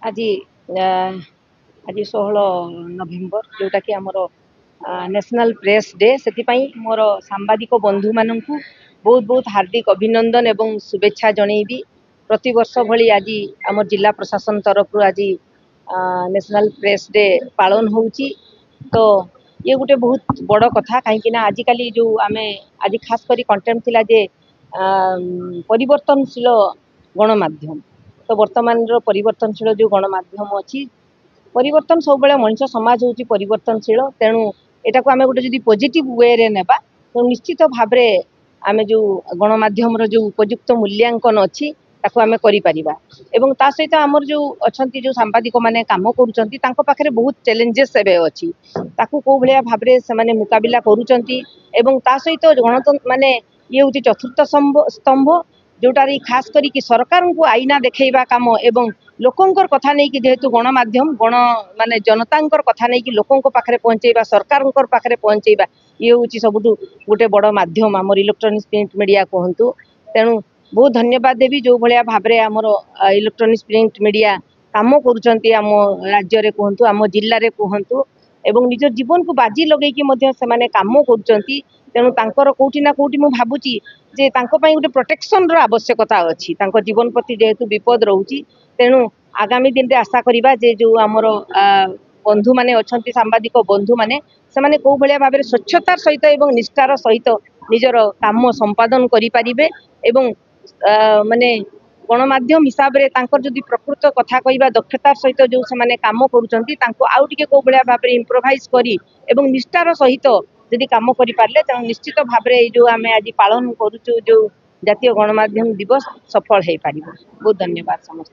आज आज 16 नवेम्बर जोटा कि आमर नेशनल प्रेस डे से मोर सांबादिक बंधु मान बहुत बहुत हार्दिक अभिनंदन एवं शुभेच्छा जनईबी। प्रति वर्ष भली आज आम जिला प्रशासन तरफ आज नेशनल प्रेस डे पालन होउची। तो ये गोटे बहुत बड़ कथा कहीं आजिकल जो आम आज खास कर कंटेंट थिला जे परिवर्तनशील गणमाध्यम। तो वर्तमान परिवर्तनशील जो गणमाध्यम अच्छी परिवर्तन सब मनुष्य समाज हूँ परिवर्तनशील। तेणु यहाँ को आम गोटे पॉजिटिव वे रे नेबा तो निश्चित भाव आम जो गणमाध्यम जो उपयुक्त मूल्यांकन अच्छी ताकू आम करिपरिबा। एवं ता सहित आमर जो अच्छा जो सांबादिक माने काम करुचंती तांको पाखरे बहुत चैलेंजेस एबे अच्छी ताकू को भलिया भाबरे से माने मुकाबिला करुचंती। एवं ता सहित गणतंत्र माने ये हूँ चतुर्थ स्तंभ जोटार खास करी सरकार को आईना देखा काम एवं लोकंकर कथा नहीं कि जेहेतु गणमाध्यम गण माने जनतांकर कथा नहीं कि लोकों पाखरे पहुंचेबा सरकार पाखरे पहुंचेबा ये हूँ सबुठ गोटे बड़ माध्यम आमर इलेक्ट्रोनिक्स प्रिंट मीडिया कहतु। तेणु बहुत धन्यवाद देवी जो भाया भाव में आमर इलेक्ट्रोनिक्स प्रिंट मीडिया काम करुँच आम राज्य में कहतु आम जिले में कहतु एवं निज जीवन को बाजी लगे से काम करुँच। तेणु तांकर कोठी ना कोठी मु भाबुची जे तांको पई गोटे प्रोटेक्शन रो आवश्यकता अच्छी जीवन प्रति जेहेतु विपद रोची। तेणु आगामी दिन में आशा करिबा जे जो आमर बंधु माने अछंती सांबादिक बंधु माने से माने को भलिया भाव में स्वच्छतार सहित एवं निष्ठार सहित निजर काम संपादन करि परिबे। एवं माने गणमाध्यम हिसाब रे तांकर जदि प्रकृत कथा कहबा दक्षतार सहित जो से माने काम करूचंती तांको आउ टिके को भलिया भाव में इम्प्रोवाइज करी एवं निष्ठार सहित यदि काम करि पारले त निश्चित भाव में जो आमे आज पालन करूचु जो जातीय गणमाध्यम दिवस सफल हे पारिबो। बहुत धन्यवाद समस्त।